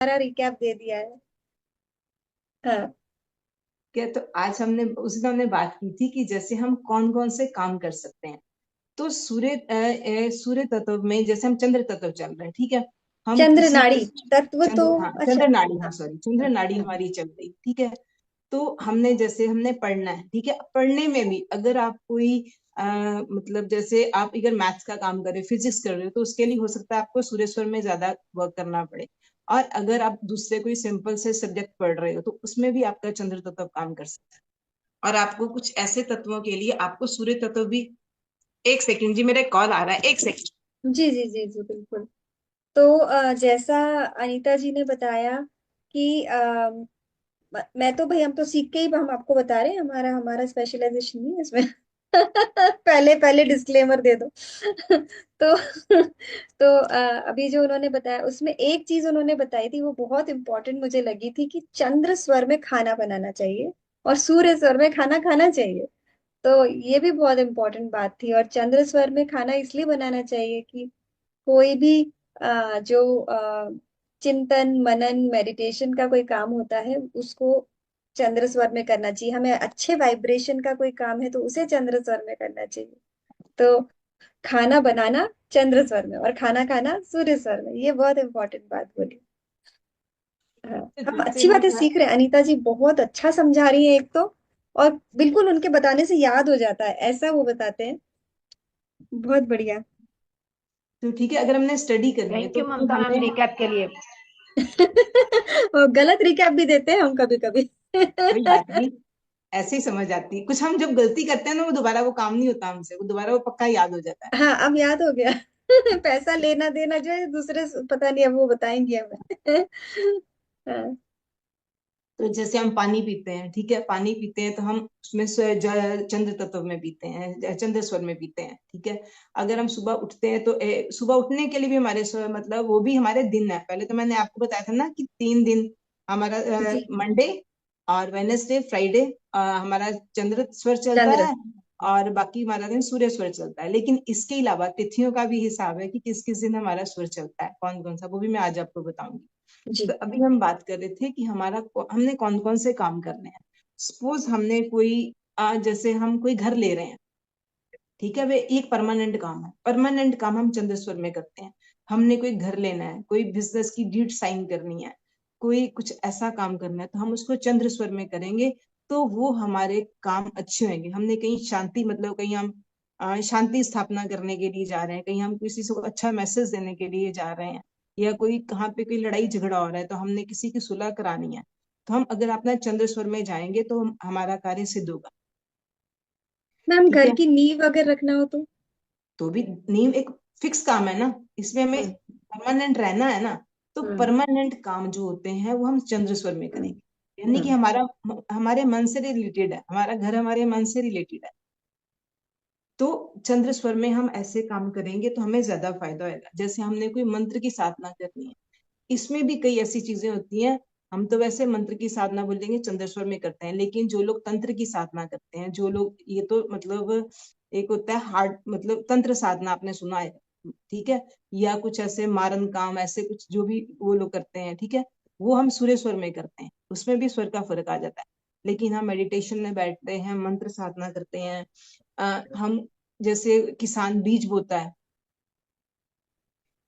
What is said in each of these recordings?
सारा रिकैप दे दिया है। हाँ। क्या तो आज हमने उस दिन हमने बात की थी कि जैसे हम कौन कौन से काम कर सकते हैं। तो सूर्य तत्व में जैसे हम चंद्र तत्व चल रहे हैं, ठीक है। हम चंद्र किसी नाड़ी तत्व तो। चंद्र, हाँ अच्छा। चंद्र नाड़ी, हाँ हाँ। सॉरी चंद्र नाड़ी हाँ। हमारी चल रही, ठीक है। तो हमने जैसे हमने पढ़ना है, ठीक है। पढ़ने में भी अगर आप कोई मतलब जैसे आप अगर मैथ्स का काम कर रहे हो, फिजिक्स कर रहे हो, तो उसके लिए हो सकता है आपको सूर्य स्वर में ज्यादा वर्क करना पड़े। और अगर आप दूसरे कोई सिंपल से सब्जेक्ट पढ़ रहे हो, तो उसमें भी आपका चंद्र तत्व काम कर सकता है। और आपको कुछ ऐसे तत्वों के लिए आपको सूर्य तत्व भी। एक सेकंड जी, मेरा कॉल आ रहा है, एक सेकंड। जी जी जी जी बिल्कुल। तो जैसा अनीता जी ने बताया कि मैं तो भाई, हम तो सीख के ही हम आपको बता रहे हैं, हमारा हमारा स्पेशलाइजेशन नहीं है इसमें। पहले पहले डिस्क्लेमर दे दो। तो अभी जो उन्होंने बताया उसमें एक चीज उन्होंने बताई थी, वो बहुत इंपॉर्टेंट मुझे लगी थी, कि चंद्र स्वर में खाना बनाना चाहिए और सूर्य स्वर में खाना खाना चाहिए। तो ये भी बहुत इंपॉर्टेंट बात थी। और चंद्र स्वर में खाना इसलिए बनाना चाहिए कि कोई भी जो चिंतन मनन मेडिटेशन का कोई काम होता है, उसको चंद्र स्वर में करना चाहिए। हमें अच्छे वाइब्रेशन का कोई काम है तो उसे चंद्र स्वर में करना चाहिए। तो खाना बनाना चंद्र स्वर में और खाना खाना सूर्य स्वर में, ये बहुत इंपॉर्टेंट बात बोली। हाँ। हम जैसे अच्छी हम बातें सीख रहे हैं, अनीता जी बहुत अच्छा समझा रही है एक तो। और बिल्कुल उनके बताने से याद हो जाता है, ऐसा वो बताते हैं। बहुत बढ़िया। तो ठीक है, अगर हमने स्टडी करनी है थैंक तो यू फिर ममता मैम हमें रिकैप के लिए। और गलत रिकैप भी देते हैं हम कभी कभी। कोई बात नहीं, ऐसे ही समझ आती है। कुछ हम जब गलती करते हैं ना, वो दोबारा वो काम नहीं होता हमसे, वो दोबारा वो पक्का याद हो जाता है। हाँ, अब याद हो गया। पैसा लेना देना जो है दूसरे पता नहीं, अब वो बताएंगे हमें। हाँ। तो जैसे हम पानी पीते हैं, ठीक है, पानी पीते हैं तो हम उसमें चंद्र तत्व में पीते हैं, चंद्र स्वर में पीते हैं, ठीक है। अगर हम सुबह उठते हैं तो सुबह उठने के लिए भी हमारे मतलब वो भी हमारे दिन है। पहले तो मैंने आपको बताया था ना कि 3 दिन हमारा जी। मंडे और वेनेसडे फ्राइडे हमारा चंद्र स्वर चलता चंद्र। है। और बाकी हमारा दिन सूर्य स्वर चलता है। लेकिन इसके अलावा तिथियों का भी हिसाब है कि किस किस दिन हमारा स्वर चलता है, कौन कौन सा, वो भी मैं आज आपको बताऊंगी। तो जी। अभी हम बात कर रहे थे कि हमने कौन कौन से काम करने हैं। सपोज हमने कोई जैसे हम कोई घर ले रहे हैं, ठीक है। वे एक परमानेंट काम है, परमानेंट काम हम चंद्रस्वर में करते हैं। हमने कोई घर लेना है, कोई बिजनेस की डीड साइन करनी है, कोई कुछ ऐसा काम करना है, तो हम उसको चंद्रस्वर में करेंगे। तो वो हमारे काम अच्छे होंगे। हमने कहीं शांति, मतलब कहीं हम शांति स्थापना करने के लिए जा रहे हैं, कहीं हम किसी को अच्छा मैसेज देने के लिए जा रहे हैं, या कोई कहाँ पे कोई लड़ाई झगड़ा हो रहा है तो हमने किसी की सुलह करानी है, तो हम अगर अपना चंद्रस्वर में जाएंगे तो हमारा कार्य सिद्ध होगा। मैम, ठीक घर है। की नींव अगर रखना हो तो। तो भी नींव एक फिक्स काम है ना, इसमें हमें हम्म। परमानेंट रहना है ना। तो हम्म। परमानेंट काम जो होते हैं वो हम चंद्रस्वर में हम्म। करेंगे। यानी कि हम्म। हमारा हमारे मन से रिलेटेड है, हमारा घर हमारे मन से रिलेटेड है। तो चंद्र स्वर में हम ऐसे काम करेंगे तो हमें ज्यादा फायदा होगा। जैसे हमने कोई मंत्र की साधना करनी है, इसमें भी कई ऐसी चीजें होती हैं। हम तो वैसे मंत्र की साधना बोलेंगे चंद्रेश्वर में करते हैं, लेकिन जो लोग तंत्र की साधना करते हैं, जो लोग, ये तो मतलब एक होता है हार्ड, मतलब तंत्र साधना आपने सुना है, ठीक है। या कुछ ऐसे मारन काम, ऐसे कुछ जो भी वो लोग करते हैं, ठीक है। वो हम सूर्य स्वर में करते हैं, उसमें भी स्वर का फर्क आ जाता है। लेकिन हम मेडिटेशन में बैठते हैं, मंत्र साधना करते हैं। हम जैसे किसान बीज बोता है,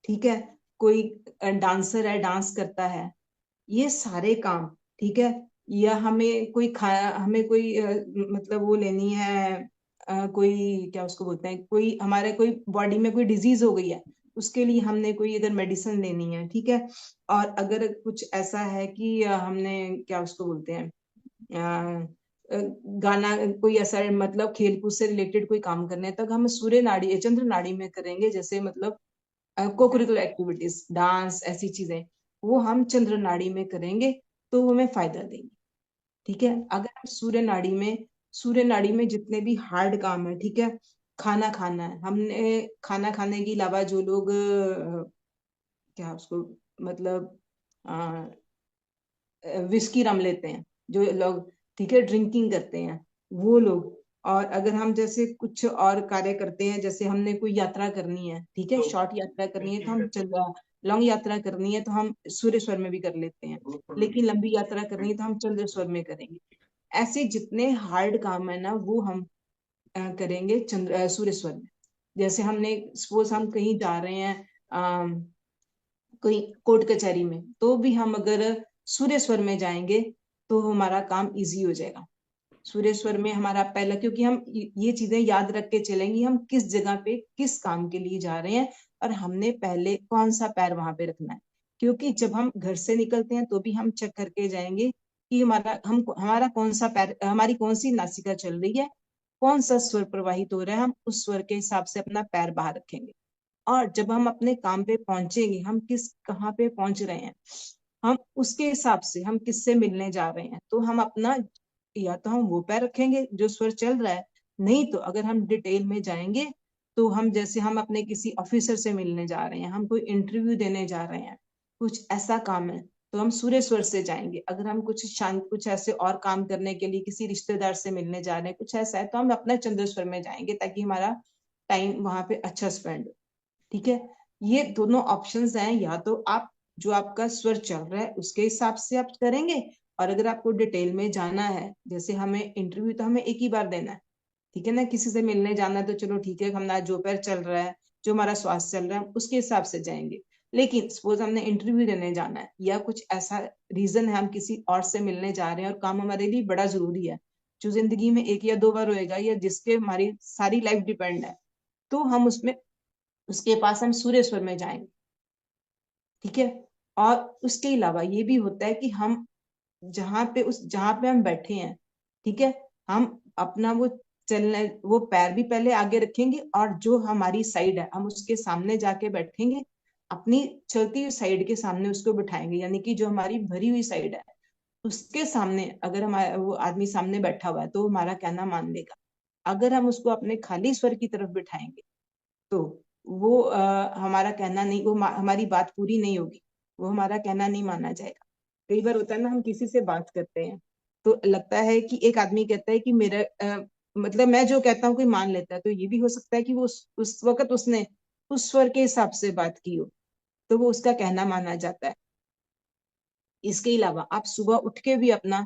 ठीक है, कोई डांसर है डांस करता है, ये सारे काम, ठीक है। या हमें कोई हमें कोई मतलब वो लेनी है, कोई क्या उसको बोलते हैं, कोई हमारे कोई बॉडी में कोई डिजीज हो गई है, उसके लिए हमने कोई अगर मेडिसिन लेनी है, ठीक है। और अगर कुछ ऐसा है कि हमने क्या उसको बोलते हैं, गाना, कोई ऐसा मतलब खेल कूद से रिलेटेड कोई काम करने हैं, तब हम सूर्य नाड़ी चंद्र नाड़ी में करेंगे। जैसे मतलब कोकुरिकुलर एक्टिविटीज, डांस, ऐसी चीजें, वो हम चंद्र नाड़ी में करेंगे तो वो हमें फायदा देंगे, ठीक है। अगर हम सूर्य नाड़ी में जितने भी हार्ड काम है, ठीक है, खाना खाना है हमने, खाना खाने के अलावा जो लोग क्या उसको मतलब विस्की रम लेते हैं, जो लोग, ठीक है, ड्रिंकिंग करते हैं, वो लोग। और अगर हम जैसे कुछ और कार्य करते हैं, जैसे हमने कोई यात्रा करनी है, ठीक है, शॉर्ट यात्रा करनी है, तो हम लॉन्ग यात्रा करनी है तो हम सूर्य स्वर में भी कर लेते हैं, लेकिन लंबी यात्रा करनी है तो हम चंद्र स्वर में करेंगे। ऐसे जितने हार्ड काम है ना वो हम करेंगे सूर्य स्वर में। जैसे हमने सपोज हम कहीं जा रहे हैं कोई कोर्ट कचहरी में, तो भी हम अगर सूर्य स्वर में जाएंगे तो हमारा काम इजी हो जाएगा। सूर्य स्वर में हमारा पहला, क्योंकि हम ये चीजें याद रख के चलेंगे हम किस जगह पे किस काम के लिए जा रहे हैं और हमने पहले कौन सा पैर वहां पे रखना है। क्योंकि जब हम घर से निकलते हैं तो भी हम चेक करके जाएंगे कि हमारा कौन सा पैर, हमारी कौन सी नासिका चल रही है, कौन सा स्वर प्रवाहित हो रहा है, हम उस स्वर के हिसाब से अपना पैर बाहर रखेंगे। और जब हम अपने काम पे पहुंचेंगे, हम कहाँ पे पहुंच रहे हैं, हम उसके हिसाब से हम किससे मिलने जा रहे हैं, तो हम अपना या तो हम वो पैर रखेंगे जो स्वर चल रहा है, नहीं तो अगर हम डिटेल में जाएंगे तो हम जैसे हम अपने किसी ऑफिसर से मिलने जा रहे हैं, हम कोई इंटरव्यू देने जा रहे हैं, कुछ ऐसा काम है, तो हम सूर्य स्वर से जाएंगे। अगर हम कुछ शांत कुछ ऐसे और काम करने के लिए किसी रिश्तेदार से मिलने जा रहे हैं, कुछ ऐसा है, तो हम अपना चंद्र स्वर में जाएंगे ताकि हमारा टाइम वहां पे अच्छा स्पेंड हो। ठीक है। ये दोनों ऑप्शंस हैं, या तो आप जो आपका स्वर चल रहा है उसके हिसाब से आप करेंगे, और अगर आपको डिटेल में जाना है, जैसे हमें इंटरव्यू तो हमें एक ही बार देना है, ठीक है ना, किसी से मिलने जाना है तो चलो ठीक है, हमारा जो पैर चल रहा है, जो हमारा स्वास्थ्य चल रहा है उसके हिसाब से जाएंगे। लेकिन सपोज हमने इंटरव्यू देने जाना है या कुछ ऐसा रीजन है हम किसी और से मिलने जा रहे हैं और काम हमारे लिए बड़ा जरूरी है, जो जिंदगी में एक या दो बार होएगा या जिसके हमारी सारी लाइफ डिपेंड है, तो हम उसमें उसके पास हम सूर्य स्वर में जाएंगे। ठीक है। और उसके अलावा ये भी होता है कि हम जहां पे हम बैठे हैं, ठीक है, हम अपना वो चलने वो पैर भी पहले आगे रखेंगे और जो हमारी साइड है हम उसके सामने जाके बैठेंगे, अपनी चलती हुई साइड के सामने उसको बिठाएंगे, यानी कि जो हमारी भरी हुई साइड है उसके सामने अगर हमारा वो आदमी सामने बैठा हुआ है तो हमारा कहना मान लेगा। अगर हम उसको अपने खाली स्वर की तरफ बिठाएंगे तो वो हमारा कहना नहीं, हमारी बात पूरी नहीं होगी, वो हमारा कहना नहीं माना जाएगा। कई बार होता है ना, हम किसी से बात करते हैं तो लगता है कि एक आदमी कहता है कि मेरा मतलब मैं जो कहता हूँ कोई मान लेता है, तो ये भी हो सकता है कि वो उस वक्त उसने उस स्वर के हिसाब से बात की हो, तो वो उसका कहना माना जाता है। इसके अलावा आप सुबह उठ के भी अपना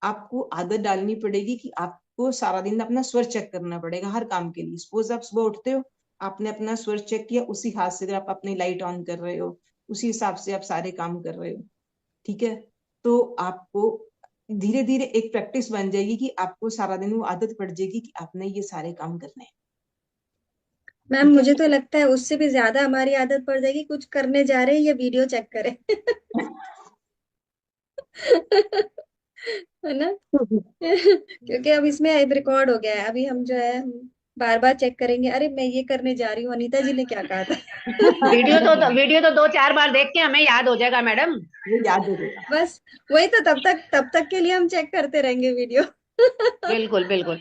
आपको आदत डालनी पड़ेगी कि आपको सारा दिन अपना स्वर चेक करना पड़ेगा हर काम के लिए। सपोज आप सुबह उठते हो, आपने अपना स्वर चेक किया, उसी हाथ से अगर आप अपनी लाइट ऑन कर रहे हो, उसी हिसाब से आप सारे काम कर रहे हो। ठीक है। तो आपको धीरे धीरे एक प्रैक्टिस बन जाएगी कि आपको सारा दिन वो आदत पड़ जाएगी कि आपने ये सारे काम करने हैं। मैम ठीक है। मुझे तो लगता है उससे भी ज्यादा हमारी आदत पड़ जाएगी, कुछ करने जा रहे हैं ये वीडियो चेक करें। है ना। क्योंकि अब इसमें अब रिकॉर्ड हो गया है, अभी हम जो है हम बार बार चेक करेंगे, अरे मैं ये करने जा रही हूँ, अनीता जी ने क्या कहा था। वीडियो तो 2-4 बार देख के हमें याद हो जाएगा मैडम। वो याद हो जाएगा। बस वही तो, तब तक के लिए हम चेक करते रहेंगे वीडियो। बिल्कुल बिल्कुल।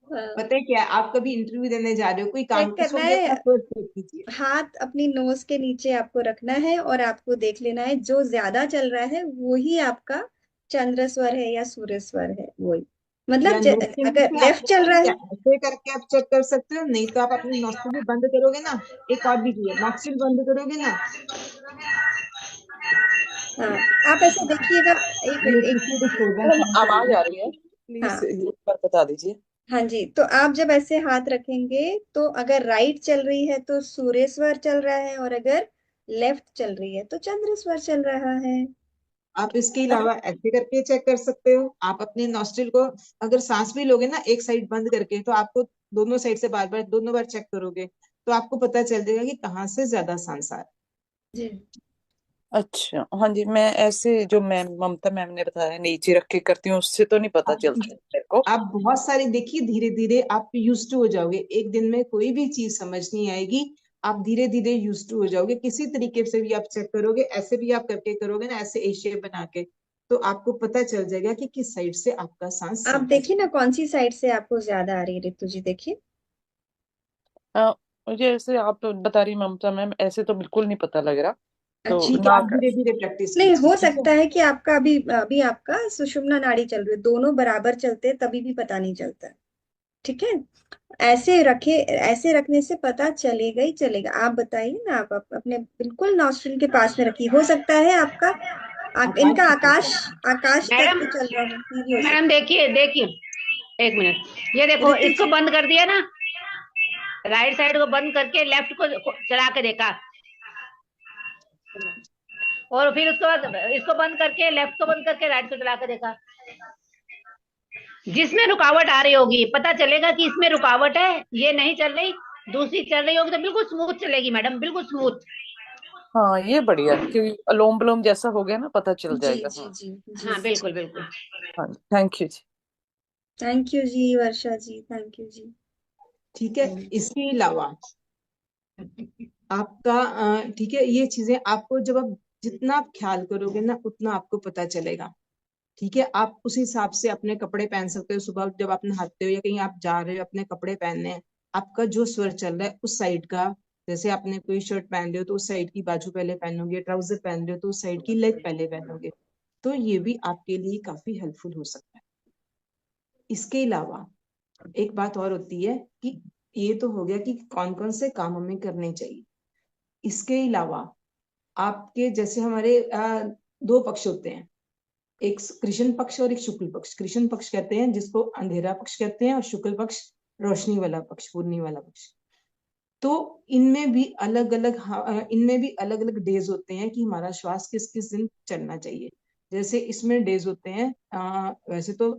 हाँ, पता है क्या, आप कभी इंटरव्यू देने जा रहे हो कोई काम, चेक उस करना वक्त भी है। अपना स्वर चेक कीजिए। हाथ अपनी नोज के नीचे आपको रखना है और आपको देख लेना है जो ज्यादा चल रहा है वो ही आपका चंद्र स्वर है या सूर्य स्वर है, वही मतलब या नोट के अगर नीचे आप लेफ्ट चल रहा या है। ऐसे करके आप चेक कर सकते हो, नहीं तो आप अपनी नॉस्ट्रिल भी बंद करोगे ना। एक और भी चीज, नॉस्ट्रिल बंद करोगे ना, हाँ, आप ऐसे देखिएगा। एक ये मिनट, एक पीछे डिस्टर्बेंस मैम नहीं आवाज करेगी। आ रही है, प्लीज हाँ एक बार बता दीजिए। हाँ जी, तो आप जब ऐसे हाथ रखेंगे तो अगर राइट चल रही है तो सूर्य स्वर चल रहा है, और अगर लेफ्ट चल रही है तो चंद्र स्वर चल रहा है। आप इसके अलावा ऐसे करके चेक कर सकते हो, आप अपने नॉस्ट्रिल को अगर सांस भी लोगे ना एक साइड बंद करके, तो आपको दोनों साइड से बार बार दोनों बार चेक करोगे तो आपको पता चल जाएगा कि कहाँ से ज्यादा सांस आ रहा जी। अच्छा, हाँ जी, मैं ऐसे जो मैम ममता मैम ने बताया नीचे रख के करती हूँ, उससे तो नहीं पता है। चलता है मेरे को। आप बहुत सारे देखिए, धीरे धीरे आप यूज टू हो जाओगे, एक दिन में कोई भी चीज समझ नहीं आएगी। आप धीरे धीरे यूज टू हो जाओगे, किसी तरीके से भी आप चेक करोगे, ऐसे भी आप करके करोगे ना, ऐसे ए शेप बना के, तो आपको पता चल जाएगा कि किस साइड से आपका सांस आप ज्यादा देखिए जा ना कौन सी साइड से आपको ज्यादा आ रही है, रितु जी देखिए। हाँ, मुझे ऐसे आप बता रही ममता मैम, ऐसे तो बिल्कुल नहीं पता लग रहा। तो अच्छा। ठीक है, आप नाक। धीरे धीरे प्रैक्टिस नहीं, कीजिए। हो ठीक है। सकता है कि आपका अभी अभी आपका सुषुम्ना नाड़ी चल रही है, दोनों बराबर चलते हैं तभी भी पता नहीं चलता है। ठीक है, ऐसे रखे, ऐसे रखने से पता चलेगा ही चलेगा। आप बताइए ना, आप अपने बिल्कुल नॉस्ट्रिल के पास में रखिए, हो सकता है आपका आकाश इनका की आकाश, तरफ। आकाश तक मैडम, पे चल रहा हो, ये भी हो मैडम सकता देखिए देखिए, एक मिनट, ये है। देखो ऋतु इसको जी। बंद कर दिया ना, राइट साइड को बंद करके लेफ्ट को चला के देखा, और फिर उसके बाद इसको बंद करके लेफ्ट को बंद करके राइट को चला के देखा। जिसमें रुकावट आ रही होगी पता चलेगा कि इसमें रुकावट है, ये नहीं चल रही, दूसरी चल रही होगी तो बिल्कुल स्मूथ चलेगी मैडम, बिल्कुल स्मूथ। हाँ ये बढ़िया है, क्योंकि अलोम विलोम जैसा हो गया ना, पता चल जी जाएगा। जी हाँ। जी जी हाँ बिल्कुल बिल्कुल। हाँ, thank you ji. Thank you ji Varsha ji, thank you ji. ठीक है, इसके अलावा आपका ठीक है, ये चीजें आपको जब आप जितना आप ख्याल करोगे ना उतना आपको पता चलेगा। ठीक है, आप उस हिसाब से अपने कपड़े पहन सकते हो। सुबह जब आप नहाते हो या कहीं आप जा रहे हो अपने कपड़े पहनने हैं, आपका जो स्वर चल रहा है उस साइड का, जैसे आपने कोई शर्ट पहन रहे हो तो उस साइड की बाजू पहले पहनोगे, ट्राउजर पहन रहे हो तो उस साइड की लेग पहले पहनोगे। तो ये भी आपके लिए काफी हेल्पफुल हो सकता है। इसके अलावा एक बात और होती है कि ये तो हो गया कि कौन कौन से काम हमें करने चाहिए। इसके अलावा आपके जैसे हमारे दो पक्ष होते हैं, एक कृष्ण पक्ष और एक शुक्ल पक्ष। कृष्ण पक्ष कहते हैं जिसको अंधेरा पक्ष कहते हैं, और शुक्ल पक्ष रोशनी वाला पक्ष, पूर्णी वाला पक्ष। तो इनमें भी अलग अलग डेज होते हैं कि हमारा श्वास किस किस दिन चलना चाहिए। जैसे इसमें डेज होते हैं, वैसे तो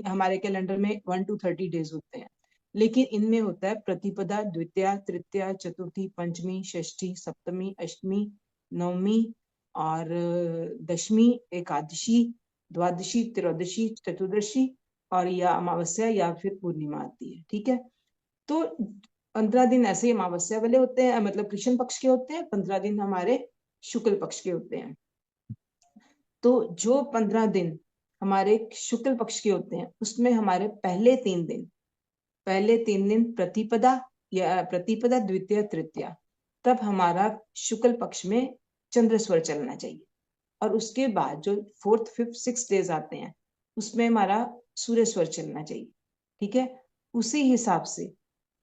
हमारे कैलेंडर में 1 to 30 डेज होते हैं, लेकिन इनमें होता है प्रतिपदा, द्वितीया, तृतीया, चतुर्थी, पंचमी, षष्ठी, सप्तमी, अष्टमी, नवमी और दशमी, एकादशी, द्वादशी, त्रयोदशी, चतुर्दशी, और या अमावस्या या फिर पूर्णिमा आती है। ठीक है, तो 15 दिन ऐसे ही अमावस्या वाले होते हैं, मतलब कृष्ण पक्ष के होते हैं, 15 दिन हमारे शुक्ल पक्ष के होते हैं। तो जो 15 दिन हमारे शुक्ल पक्ष के होते हैं उसमें हमारे पहले 3 दिन प्रतिपदा, या प्रतिपदा, द्वितीय, तृतीया, तब हमारा शुक्ल पक्ष में चंद्र स्वर चलना चाहिए। और उसके बाद जो 4th, 5th, 6th डेज आते हैं उसमें हमारा सूर्य स्वर चलना चाहिए। ठीक है, उसी हिसाब से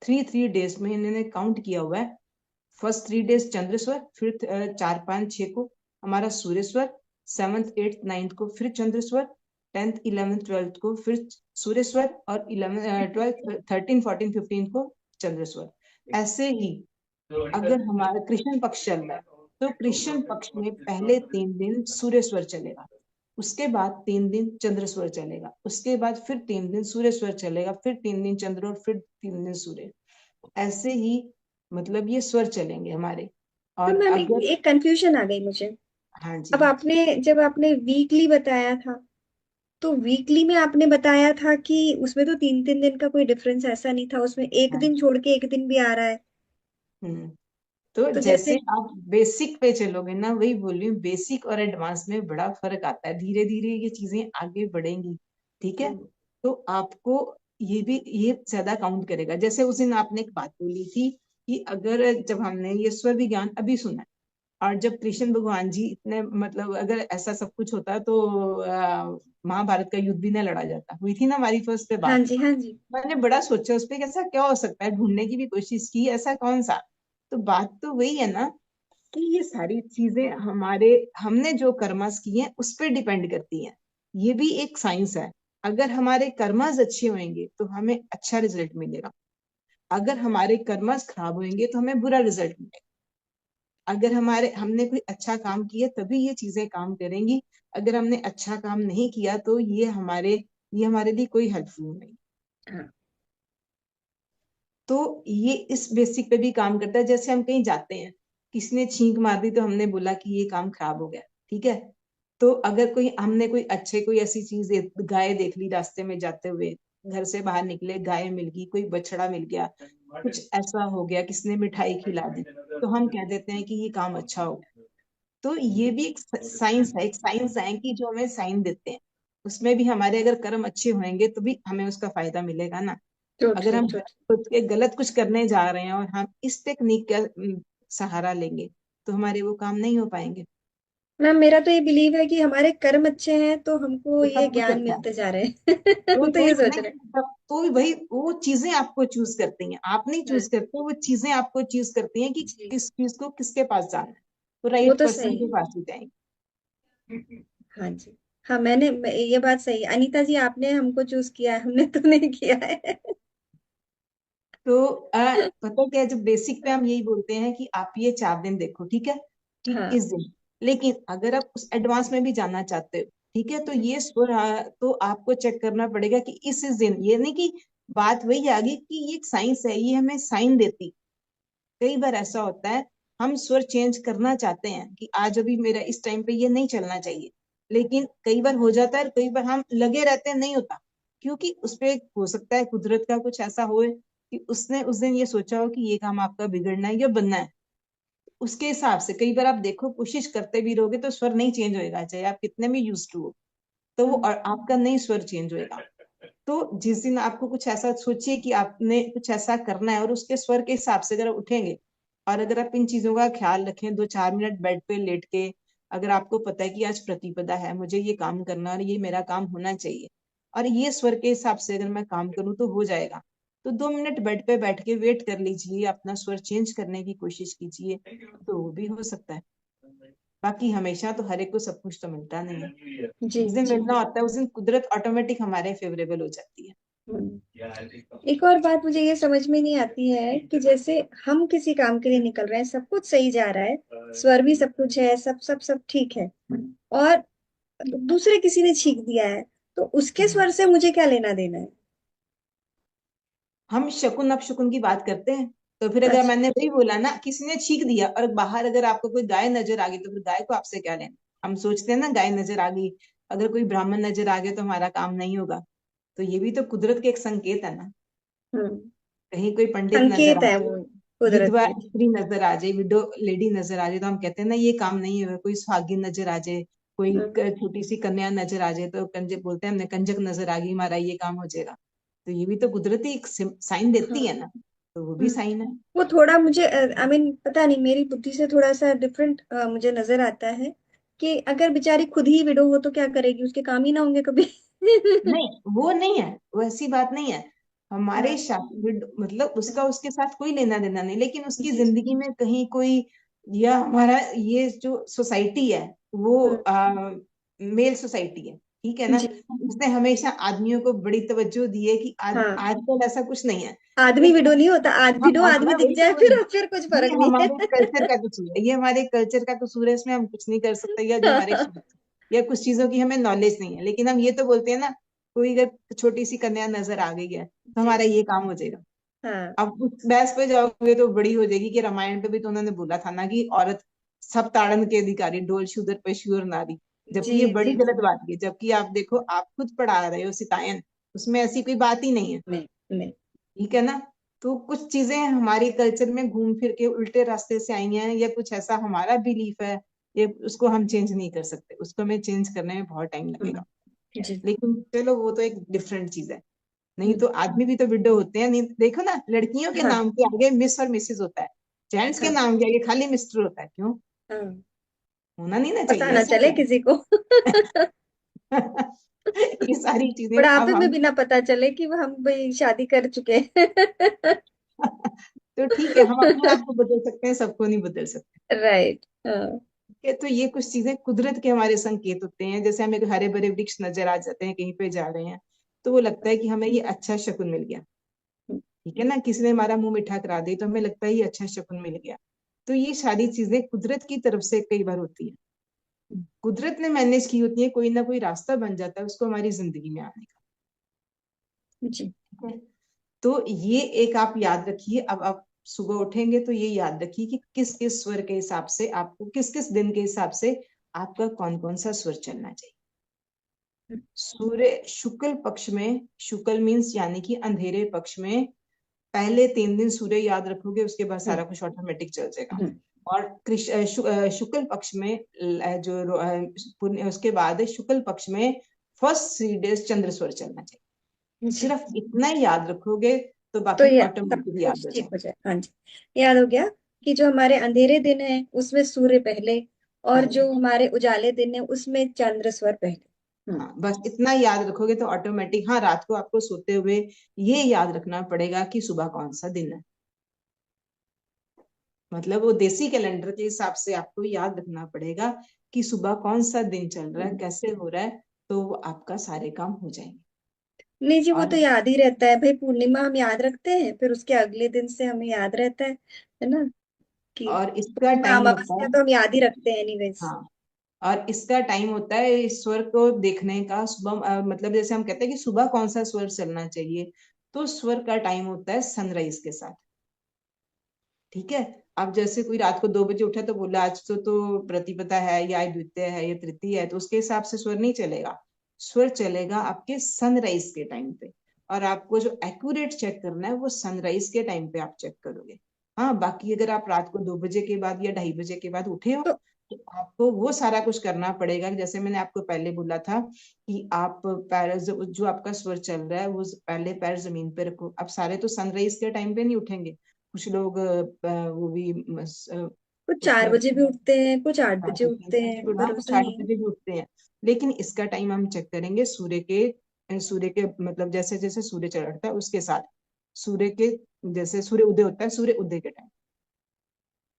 3 3 डेज में इन्होंने काउंट किया हुआ है। फर्स्ट 3 डेज चंद्र स्वर, फिर 4 5 6 को हमारा सूर्य स्वर, 7th 8th 9th को फिर चंद्र स्वर, 10th 11th 12th को फिर सूर्य स्वर, और 11th 12th 13th 14th 15th को चंद्र स्वर। ऐसे ही अगर हमारा कृष्ण पक्ष चल रहा है तो कृष्ण पक्ष में पहले 3 दिन सूर्य स्वर चलेगा, उसके बाद 3 दिन चंद्र स्वर चलेगा, उसके बाद फिर 3 दिन सूर्य स्वर चलेगा, फिर 3 दिन चंद्र और फिर 3 दिन सूर्य। ऐसे ही मतलब ये स्वर चलेंगे हमारे। तो और मैम अगर एक कंफ्यूजन आ गई मुझे। हाँ अब जी, जब आपने वीकली बताया था, तो वीकली में आपने बताया था कि उसमें तो 3 3 दिन का कोई डिफरेंस ऐसा नहीं था, उसमें एक हाँ दिन जी। छोड़ के एक दिन भी आ रहा है। हम्म तो तो जैसे जैसे, आप बेसिक पे चलोगे ना, वही बोल रही हूँ, बेसिक और एडवांस में बड़ा फर्क आता है, धीरे धीरे ये चीजें आगे बढ़ेंगी। ठीक है, तो आपको ये ज्यादा काउंट करेगा। जैसे उस दिन आपने एक बात बोली थी कि अगर जब हमने ये स्वर विज्ञान अभी सुना, और जब कृष्ण भगवान जी इतने मतलब अगर ऐसा सब कुछ होता तो महाभारत का युद्ध भी न लड़ा जाता। हुई थी ना हमारी फर्स्ट पे हाँ बात। जी हाँ जी। मैंने बड़ा सोचा उस पे कैसा क्या हो सकता है, ढूंढने की भी कोशिश की ऐसा कौन सा। तो बात तो वही है ना कि ये सारी चीजें हमारे हमने जो कर्मस किए हैं उस पर डिपेंड करती हैं। ये भी एक साइंस है। अगर हमारे कर्मस अच्छे होंगे तो हमें अच्छा रिजल्ट मिलेगा, अगर हमारे कर्मस खराब होंगे तो हमें बुरा रिजल्ट मिलेगा। अगर हमने कोई अच्छा काम किया तभी ये चीजें काम करेंगी, अगर हमने अच्छा काम नहीं किया तो ये हमारे लिए कोई हेल्पफुल नहीं। हाँ। तो ये इस बेसिक पे भी काम करता है। जैसे हम कहीं जाते हैं, किसी ने छींक मार दी तो हमने बोला कि ये काम खराब हो गया। ठीक है, तो अगर हमने कोई ऐसी चीज गाय देख ली रास्ते में जाते हुए, घर से बाहर निकले, गाय मिल गई, कोई बछड़ा मिल गया, कुछ ऐसा हो गया, किसी ने मिठाई खिला दी, तो हम कह देते हैं कि ये काम अच्छा हो गया। तो ये भी एक साइंस है, एक साइंस है कि जो हमें साइन देते हैं, उसमें भी हमारे अगर कर्म अच्छे होंगे तो भी हमें उसका फायदा मिलेगा ना। अगर टोटली हम टोटली। सोच के गलत कुछ करने जा रहे हैं और हम इस टेक्निक का सहारा लेंगे तो हमारे वो काम नहीं हो पाएंगे। मैम मेरा तो ये बिलीव है कि हमारे कर्म अच्छे हैं तो हमको तो ये सब कुछ ज्ञान अच्छा है। मिलते जा रहे हैं। तो हम तो तो ये सोच नहीं, रहे हैं। तो भी भाई वो चीजें आपको चूज करती हैं, आप नहीं हाँ, चूज करते, वो चीजें आपको चूज करती हैं कि जी, किस चीज को किसके पास जाना है, तो वो राइट तो पर्सन सही के है। पास ही जाएंगे। हाँ जी। हाँ ये बात सही है अनीता जी, आपने हमको चूज किया है, हमने तो नहीं किया है। तो पता क्या है, जब बेसिक पे हम यही बोलते हैं कि आप ये 4 दिन देखो, ठीक है, कि हाँ इस दिन, लेकिन अगर आप उस एडवांस में भी जाना चाहते हो, ठीक है, तो ये तो आपको चेक करना पड़ेगा कि इस दिन, ये नहीं कि बात वही आ गई कि ये एक साइंस है, ये हमें साइन देती। कई बार ऐसा होता है, हम स्वर चेंज करना चाहते हैं कि आज अभी मेरा इस टाइम पे ये नहीं चलना चाहिए, लेकिन कई बार हो जाता है और कई बार हम लगे रहते हैं नहीं होता, क्योंकि उस पे हो सकता है कुदरत का कुछ ऐसा हो कि उसने उस दिन ये सोचा हो कि ये काम आपका बिगड़ना है या बनना है। उसके हिसाब से कई बार आप देखो, कोशिश करते भी रहोगे तो स्वर नहीं चेंज होएगा, चाहे आप कितने भी यूज टू हो, तो वो और आपका नहीं स्वर चेंज होएगा। तो जिस दिन आपको कुछ ऐसा सोचिए कि आपने कुछ ऐसा करना है और उसके स्वर के हिसाब से अगर आप उठेंगे, और अगर आप इन चीजों का ख्याल रखें, 2-4 मिनट बेड पे लेट के, अगर आपको पता है कि आज प्रतिपदा है, मुझे ये काम करना है और ये मेरा काम होना चाहिए, और ये स्वर के हिसाब से अगर मैं काम करूँ तो हो जाएगा, तो 2 मिनट बेड पे बैठ के वेट कर लीजिए, अपना स्वर चेंज करने की कोशिश कीजिए, तो वो भी हो सकता है। बाकी हमेशा तो हर एक को सब कुछ तो मिलता नहीं है, जी जिस दिन जी। मिलना होता है उस दिन कुदरत ऑटोमेटिक हमारे फेवरेबल हो जाती है। एक और बात मुझे ये समझ में नहीं आती है कि जैसे हम किसी काम के लिए निकल रहे हैं, सब कुछ सही जा रहा है, स्वर भी सब कुछ है, सब सब सब ठीक है, और दूसरे किसी ने छींक दिया है, तो उसके हम्म। स्वर से मुझे क्या लेना देना है? हम शकुन अपशकुन की बात करते हैं, तो फिर अगर अच्छा। मैंने वही बोला ना, किसी ने छींक दिया और बाहर अगर आपको कोई गाय नजर आ गई, तो फिर गाय को आपसे क्या लेना। हम सोचते हैं ना, गाय नजर आ गई, अगर कोई ब्राह्मण नजर आ गया तो हमारा काम नहीं होगा, तो ये भी तो कुदरत के एक संकेत है ना। हम्म। कहीं कोई पंडित नजर संकेत आ है जाए, वो, कुदरत विधवा के। स्त्री नजर आ जाए, विडो लेडी नजर आ जाए, तो हम कहते हैं ना ये काम नहीं होगा। कोई सुहागिन नजर आ जाए, कोई हम्म। छोटी सी कन्या नजर आ जाए, तो कंजक बोलते हैं हमने, कंजक नजर आ गई, हमारा ये काम हो जाएगा। तो ये भी तो कुदरती एक साइन देती हाँ। है ना, तो वो भी हम्म। साइन है। वो थोड़ा मुझे आई मीन पता नहीं, मेरी बुद्धि से थोड़ा सा डिफरेंट मुझे नजर आता है कि अगर बेचारी खुद ही विडो हो तो क्या करेगी, उसके काम ही ना होंगे कभी। नहीं, वो नहीं है, वो ऐसी बात नहीं है। हमारे हाँ। मतलब उसका उसके साथ कोई लेना देना नहीं, लेकिन उसकी जी जी। जिंदगी में कहीं कोई, या हमारा ये जो सोसाइटी है वो हम्म। मेल सोसाइटी है, ठीक है ना, जी। उसने हमेशा आदमियों को बड़ी तवज्जो दी है कि आज हाँ, आजकल ऐसा कुछ नहीं है। आदमी लेकिन विडो नहीं होता, आज विडो आदमी मैं दिख वही तो जाए बोल रही फिर कुछ हूँ, फर्क ये नहीं हमारे है। कल्चर का कसूर है, ये हमारे कल्चर का कसूर है, इसमें हम कुछ नहीं कर सकते, या जो हमारे या कुछ चीजों की हमें नॉलेज नहीं है, लेकिन हम ये तो बोलते हैं ना, कोई अगर छोटी सी कन्या नजर आ गई है तो जी। हमारा ये काम हो जाएगा। हाँ। अब उस बहस पे जाओगे तो बड़ी हो जाएगी कि रामायण पे भी तो उन्होंने बोला था ना कि औरत सब ताड़न के अधिकारी, ढोल शूद्र पशु नारी, जी जबकि ये बड़ी जी गलत जी। बात है। जबकि आप देखो, आप खुद पढ़ा रहे हो सितायन, उसमें ऐसी कोई बात ही नहीं है, नहीं नहीं। ठीक है ना। तो कुछ चीजें हमारी कल्चर में घूम फिर के उल्टे रास्ते से आई हैं, या कुछ ऐसा हमारा बिलीफ है, ये उसको हम चेंज नहीं कर सकते, उसको हमें चेंज करने में बहुत टाइम लगेगा। जी। लेकिन चलो वो तो एक डिफरेंट चीज है। नहीं हम्म। तो आदमी भी तो विडो होते हैं, नहीं देखो ना, लड़कियों के हाँ नाम के आगे मिस और मिसेज होता है, जेंट्स के हाँ नाम के आगे खाली मिस्टर होता है, क्यों? हाँ। होना नहीं ना पता चाहिए, ना ऐसा चले क्या किसी को। है? ये सारी चीजें अब बुढ़ापे में हम बिना पता चले कि वो हम भाई शादी कर चुके हैं। तो ठीक है, हम अपने आप को बदल सकते हैं, सबको नहीं बदल सकते। राइट। हाँ। तो ये कुछ चीजें कुदरत के हमारे संकेत होते हैं, जैसे हमें हरे भरे वृक्ष नजर आ जाते हैं, कहीं पे जा रहे हैं, तो वो लगता है कि हमें ये अच्छा शकुन मिल गया, ठीक है ना। किसी ने हमारा मुंह मीठा करा दी तो हमें लगता है ये अच्छा शकुन मिल गया। तो ये सारी चीजें कुदरत की तरफ से कई बार होती है, कुदरत ने मैनेज की होती है, कोई ना कोई रास्ता बन जाता है उसको हमारी जिंदगी में आने का, जी। ठीक है। तो ये एक आप याद रखिए, अब आप सुबह उठेंगे तो ये याद रखिए कि किस किस स्वर के हिसाब से आपको, किस किस दिन के हिसाब से आपका कौन कौन सा स्वर चलना चाहिए। सूर्य शुक्ल पक्ष में, शुक्ल मीन्स यानी कि अंधेरे पक्ष में, पहले 3 दिन सूर्य याद रखोगे, उसके बाद सारा कुछ ऑटोमेटिक चल जाएगा। और शुक्ल पक्ष में उसके बाद शुक्ल पक्ष में फर्स्ट 3 डेज चंद्र स्वर चलना चाहिए। जी। सिर्फ इतना ही याद रखोगे तो तो बाकी ये सब ऑटोमेटिकली याद कुछ हो ठीक जाएगा। हो जाए। हाँ जी, याद हो गया कि जो हमारे अंधेरे दिन है उसमें सूर्य पहले, और हाँ जो जी। हमारे उजाले दिन है उसमें चंद्र स्वर पहले। हाँ, बस इतना याद रखोगे तो ऑटोमेटिक, हाँ, रात को आपको सोते हुए ये याद रखना पड़ेगा कि सुबह कौन सा दिन है। मतलब वो देसी कैलेंडर के हिसाब से आपको याद रखना पड़ेगा कि सुबह कौन सा दिन चल रहा है, कैसे हो रहा है, तो वो आपका सारे काम हो जाएंगे। नहीं जी, वो और तो याद ही रहता है भाई, पूर्णिमा हम याद रखते हैं, फिर उसके अगले दिन से हमें याद रहता है ना, कि और इसका पूर्णिमा टाइम होता अमावस्या है, तो हम याद ही रखते हैं एनीवेज। हाँ, और इसका टाइम होता है इस स्वर को देखने का। सुबह मतलब जैसे हम कहते हैं कि सुबह कौन सा स्वर चलना चाहिए, तो स्वर का टाइम होता है सनराइज के साथ। ठीक है। अब जैसे कोई रात को 2 बजे उठा तो बोला आज तो प्रतिपदा है या द्वितीय है या तृतीय है, तो उसके हिसाब से स्वर नहीं चलेगा। स्वर चलेगा आपके सनराइज के टाइम पे। और आपको जो एक्यूरेट चेक करना है वो सनराइज के टाइम पे आप चेक करोगे। हाँ, बाकी अगर आप रात को 2 बजे के बाद या 2:30 बजे के बाद उठे हो तो तो आपको वो सारा कुछ करना पड़ेगा। जैसे मैंने आपको पहले बोला था कि आप पैर जो आपका स्वर चल रहा है वो पहले पैर जमीन पे रखो। अब सारे तो सनराइज के टाइम पे नहीं उठेंगे, कुछ लोग वो भी कुछ चार उसमें बजे भी उठते हैं, कुछ 8 बजे उठते 3 बजे हैं, भी, हाँ, कुछ भरोसा आठ नहीं है। बजे भी उठते हैं। लेकिन इसका टाइम हम चेक करेंगे सूर्य के मतलब जैसे जैसे सूर्य चढ़ता है उसके साथ, सूर्य के जैसे सूर्य उदय होता है, सूर्य उदय के टाइम।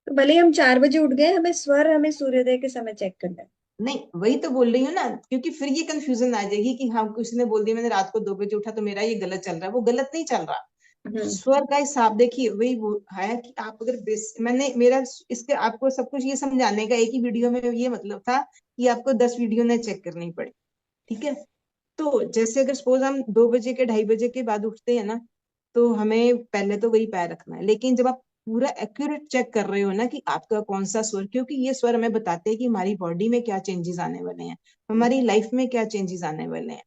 तो भले ही हम 4 बजे उठ गए, हमें स्वर हमें सूर्योदय के समय चेक करना है। नहीं, वही तो बोल रही हूँ ना, क्योंकि फिर ये कंफ्यूजन आ जाएगी कि हाँ किसी ने बोल दिया मैंने रात को 2 बजे उठा तो मेरा ये गलत चल रहा है। वो गलत नहीं चल रहा। हम्म। स्वर का हिसाब देखिए, वही वो है कि आप अगर बेस मैंने मेरा इसके आपको सब कुछ ये समझाने का एक ही वीडियो में ये मतलब था कि आपको 10 वीडियो ने चेक करनी पड़े। ठीक है। तो जैसे अगर सपोज हम 2 बजे के 2:30 बजे के बाद उठते हैं ना, तो हमें पहले तो वही पैर रखना है। लेकिन जब आप पूरा एक्यूरेट चेक कर रहे हो ना कि आपका कौन सा स्वर, क्योंकि ये स्वर हमें बताते हैं कि हमारी बॉडी में क्या चेंजेस आने वाले हैं, हमारी लाइफ में क्या चेंजेस आने वाले हैं।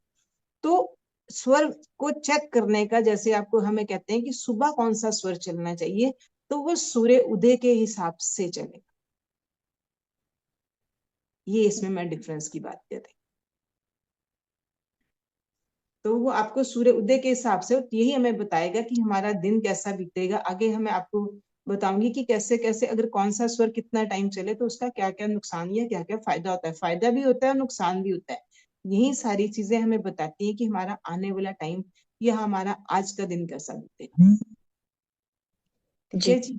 तो स्वर को चेक करने का, जैसे आपको हमें कहते हैं कि सुबह कौन सा स्वर चलना चाहिए, तो वो सूर्य उदय के हिसाब से चलेगा। ये इसमें मैं डिफरेंस की बात कर रही। तो वो आपको सूर्य उदय के हिसाब से यही हमें बताएगा कि हमारा दिन कैसा बीतेगा। आगे हमें आपको बताऊंगी कि कैसे कैसे अगर कौन सा स्वर कितना टाइम चले तो उसका क्या क्या नुकसान या क्या क्या फायदा होता है। फायदा भी होता है और नुकसान भी होता है। यही सारी चीजें हमें बताती हैं कि हमारा आने वाला टाइम या हमारा आज का दिन कैसा बीतेगा। ठीक है जी। जी।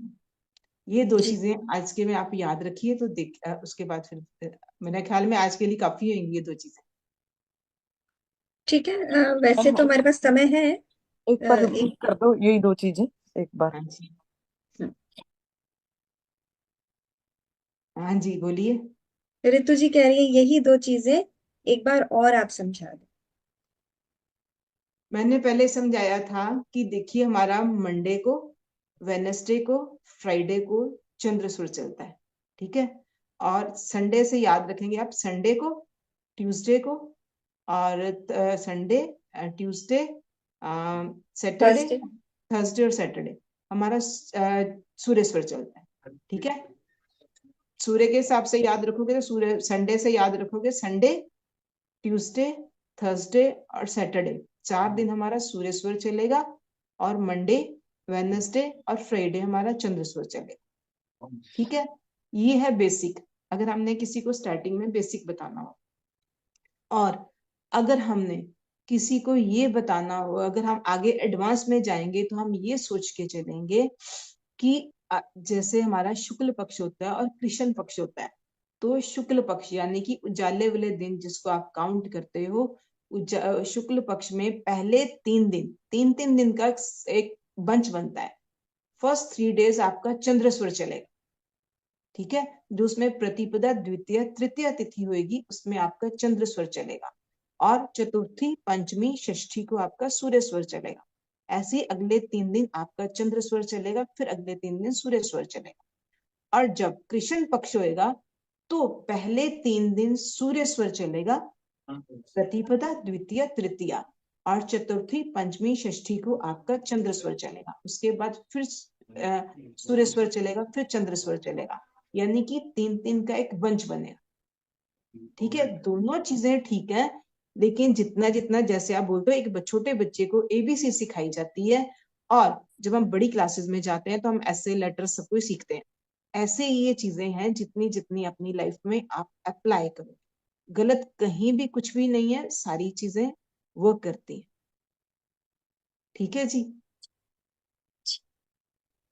ये दो जी। चीजें आज के में आप याद रखिए, तो उसके बाद फिर मेरे ख्याल में आज के लिए काफी होंगी ये दो चीजें। ठीक है, वैसे तो मैम, हमारे पास समय है। एक बार एक। रिपीट कर दो यही दो चीजें एक बार। हाँ जी। हाँ जी, बोलिए। ऋतु जी कह रही है यही 2 चीजें, एक बार और आप समझा दें। मैंने पहले समझाया था कि देखिए हमारा मंडे को, वेनेसडे को, फ्राइडे को चंद्रसूर्य चलता है। ठीक है। और संडे से याद रखेंगे आप, संडे को, ट्यूसडे को, और Sunday, Tuesday, Saturday, Thursday. Thursday और सैटरडे हमारा सूर्य स्वर चलता है। ठीक है। सूर्य के हिसाब से याद रखोगे तो सूर्य, संडे से याद रखोगे संडे, ट्यूसडे, थर्सडे और सैटरडे 4 दिन हमारा सूर्य स्वर चलेगा। और मंडे, वेडनेसडे और फ्राइडे हमारा चंद्र स्वर चलेगा। ठीक है। ये है बेसिक, अगर हमने किसी को स्टार्टिंग में बेसिक बताना हो। और अगर हमने किसी को ये बताना हो, अगर हम आगे एडवांस में जाएंगे तो हम ये सोच के चलेंगे कि जैसे हमारा शुक्ल पक्ष होता है और कृष्ण पक्ष होता है। तो शुक्ल पक्ष यानी कि उजाले वाले दिन जिसको आप काउंट करते हो, शुक्ल पक्ष में पहले 3 दिन, 3 3 दिन का एक बंच बनता है। फर्स्ट 3 डेज आपका चंद्र स्वर चलेगा। ठीक है। जो उसमें प्रतिपदा, द्वितीय, तृतीय तिथि होगी उसमें आपका चंद्र स्वर चलेगा। और चतुर्थी, पंचमी, षष्ठी को आपका सूर्य स्वर चलेगा। ऐसे अगले 3 दिन आपका चंद्र स्वर चलेगा, फिर अगले 3 दिन सूर्य स्वर चलेगा। और जब कृष्ण पक्ष होएगा तो पहले 3 दिन सूर्य स्वर चलेगा, प्रतिपदा, द्वितीय, तृतीय, और चतुर्थी, पंचमी, षष्ठी को आपका चंद्र स्वर चलेगा। उसके बाद फिर सूर्य स्वर चलेगा, फिर चंद्र स्वर चलेगा। यानी कि 3 3 का एक वंश बनेगा। ठीक है। दोनों चीजें ठीक है। लेकिन जितना जितना जैसे आप बोलते हो एक छोटे बच्चे को एबीसी सिखाई जाती है, और जब हम बड़ी क्लासेस में जाते हैं तो हम ऐसे लेटर सब कुछ सीखते हैं। ऐसे ही ये चीजें हैं, जितनी जितनी अपनी लाइफ में आप अप्लाई करो, गलत कहीं भी कुछ भी नहीं है, सारी चीजें वर्क करती हैं। ठीक है जी।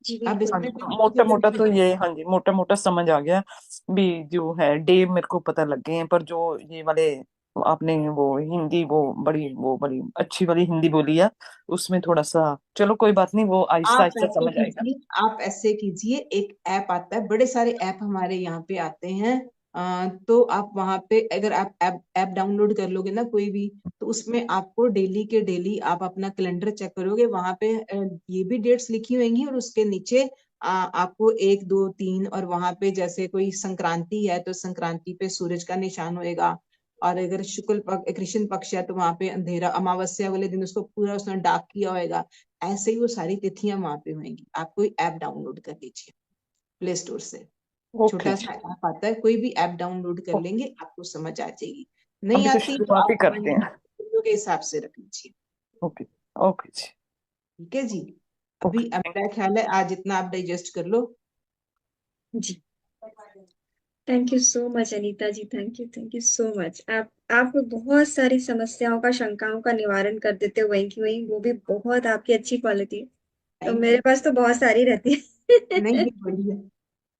जी अब हाँ बिल्कुल। इसमें जी, कुछ मोटा पूछोगे मोटा तो तो बताओ। ये, हाँ जी, मोटा मोटा समझ आ गया भी। जो है डे मेरे को पता लग गए हैं, पर जो ये वाले आपने वो हिंदी, वो बड़ी अच्छी वाली हिंदी बोली है, उसमें थोड़ा सा, चलो कोई बात नहीं, वो आहिस्ता आप आहिस्ता ऐसे समझ आएगा। कीजिए, आप ऐसे कीजिए, एक ऐप आता है, बड़े सारे ऐप हमारे यहाँ पे आते हैं। तो आप वहां पे अगर आप ऐप डाउनलोड कर लोगे ना कोई भी, तो उसमें आपको डेली के डेली आप अपना कैलेंडर चेक करोगे, वहां पे ये भी डेट्स लिखी होंगी, और उसके नीचे आपको 1 2 3, और वहां पे जैसे कोई संक्रांति है तो संक्रांति पे सूरज का निशान होएगा, और अगर शुक्ल पक्ष कृष्ण पक्ष है तो वहां पे अंधेरा, अमावस्या वाले दिन उसको पूरा उसने डार्क किया होएगा। ऐसे ही वो सारी तिथियां वहां पे होंगी। आप कोई ऐप डाउनलोड कर लीजिए प्ले स्टोर से, ओके छोटा जी। सा ऐप आता है, कोई भी ऐप डाउनलोड कर ओ, लेंगे, आपको समझ आ जाएगी। नहीं अभी तो आती तो शुरुआत ही आप करते हैं। के हिसाब से रख लीजिए। ओके। ओके जी। ठीक है जी। ओके, अभी अब थैंक मेरा ख्याल है आज इतना आप डाइजेस्ट कर लो। जी thank you so much Anita ji, thank you so much. आप बहुत सारी समस्याओं का, शंकाओं का निवारण कर देते हो वहीं की वहीं, वो भी बहुत आपकी अच्छी क्वालिटी है। तो थैंक मेरे यू। पास तो बहुत सारी रहती नहीं, है। ये बढ़िया।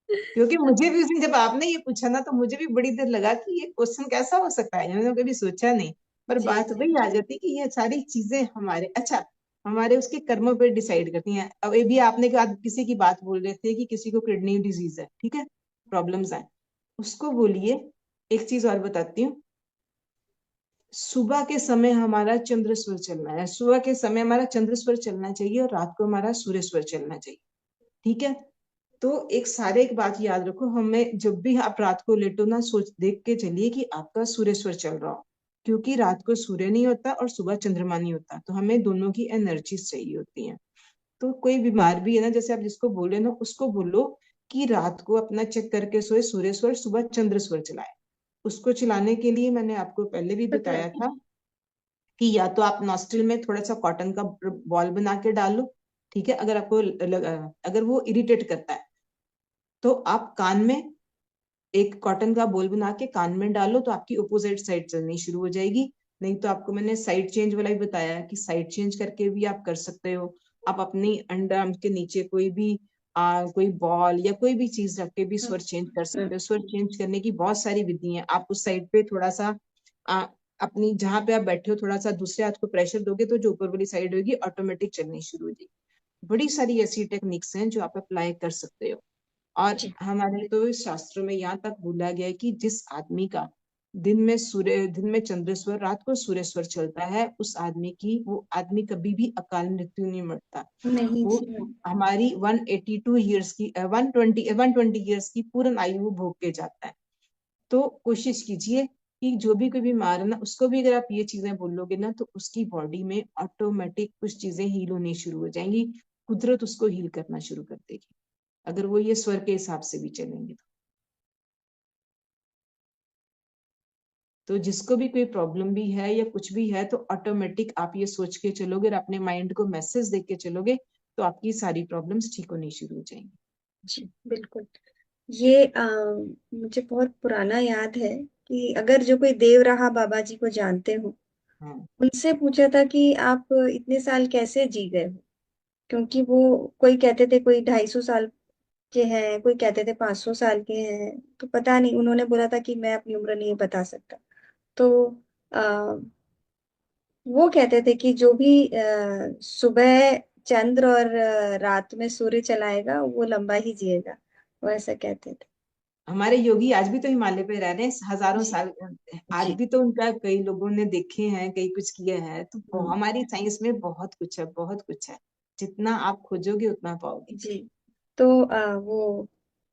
क्योंकि मुझे भी उस दिन जब आपने ये पूछा ना, तो मुझे भी बड़ी देर लगा कि ये क्वेश्चन कैसा हो सकता है, मैंने कभी सोचा नहीं। पर जी बात जी वही आ जाती कि ये सारी चीजें हमारे, अच्छा, हमारे उसके कर्मों पे डिसाइड करती हैं। अब ये भी आपने किसी की बात बोल रहे थे कि किसी को किडनी डिजीज है, ठीक है, प्रॉब्लम्स है, उसको बोलिए। एक चीज और बताती हूँ, सुबह के समय हमारा चंद्र स्वर चलना है, सुबह के समय हमारा चंद्र स्वर चलना चाहिए, और रात को हमारा सूर्य स्वर चलना चाहिए। ठीक है। तो एक बात याद रखो, हमें जब भी आप रात को लेटो ना, सोच देख के चलिए कि आपका सूर्य स्वर चल रहा हो, क्योंकि रात को सूर्य नहीं होता और सुबह चंद्रमा नहीं होता, तो हमें दोनों की एनर्जीज चाहिए होती हैं। तो कोई बीमार भी है ना, जैसे आप जिसको बोले ना, उसको बोलो कि रात को अपना चेक करके सोए सूर्य स्वर, सुबह चंद्र स्वर चलाए। उसको चलाने के लिए मैंने आपको पहले भी पता बताया है। था कि या तो आप नॉस्ट्रिल में थोड़ा सा कॉटन का बॉल बना के डालो, ठीक है, अगर आपको अगर वो इरिटेट करता है, तो आप कान में एक कॉटन का बॉल बना के कान में डालो, तो आपकी अपोजिट साइड चलनी शुरू हो जाएगी। नहीं तो आपको मैंने साइड चेंज वाला भी बताया कि साइड चेंज करके भी आप कर सकते हो। आप अपनी अंडर आर्म के नीचे कोई भी कोई बॉल या कोई भी चीज रख के भी स्वर चेंज कर सकते हो। स्वर चेंज करने की बहुत सारी विधि हैं। आप उस साइड पे थोड़ा सा आ, अपनी जहां पे आप बैठे हो थोड़ा सा दूसरे हाथ को प्रेशर दोगे, तो जो ऊपर वाली साइड होगी ऑटोमेटिक चलनी शुरू हो जाएगी। बड़ी सारी ऐसी टेक्निक्स हैं जो आप अप्लाई कर सकते हो। और जी हमारे तो शास्त्रों में यहाँ तक बोला गया है कि जिस आदमी का दिन में चंद्रेश्वर, रात को सूर्यस्वर चलता है, उस आदमी की, वो आदमी कभी भी अकाल मृत्यु नहीं मरता। नहीं वो जी। हमारी 182 ईयर्स की 120 ईयर्स की पूर्ण आयु वो भोग के जाता है। तो कोशिश कीजिए कि जो भी कोई बीमार है ना, उसको भी अगर आप ये चीजें बोलोगे ना, तो उसकी बॉडी में ऑटोमेटिक कुछ चीजें हील होनी शुरू हो जाएंगी। कुदरत उसको हील करना शुरू कर देगी, अगर वो ये स्वर के हिसाब से भी चलेंगे तो जिसको भी कोई प्रॉब्लम भी है या कुछ भी है, तो ऑटोमेटिक आप ये सोच के चलोगे और अपने माइंड को मैसेज दे के चलोगे, तो आपकी सारी प्रॉब्लम्स ठीक होनी शुरू हो जाएंगी। जी बिल्कुल। ये मुझे बहुत पुराना याद है कि अगर जो कोई देव रहा बाबा जी को जानते हो, हाँ। उनसे पूछा था कि आप इतने साल कैसे जी गए हो। क्योंकि वो, कोई कहते थे कोई 250 साल के हैं, कोई कहते थे 500 साल के हैं, तो पता नहीं, उन्होंने बोला था कि मैं अपनी उम्र नहीं बता सकता। तो आ, वो कहते थे कि जो भी सुबह चंद्र और रात में सूर्य चलाएगा वो लंबा ही जिएगा, वो ऐसा कहते थे। हमारे योगी आज भी तो हिमालय पे रह रहे हैं हजारों जी साल। आज जी। भी तो उनका कई लोगों ने देखे हैं, कई कुछ किया है। तो हम्म, हमारी साइंस में बहुत कुछ है, बहुत कुछ है। जितना आप खोजोगे उतना पाओगे। जी। तो वो,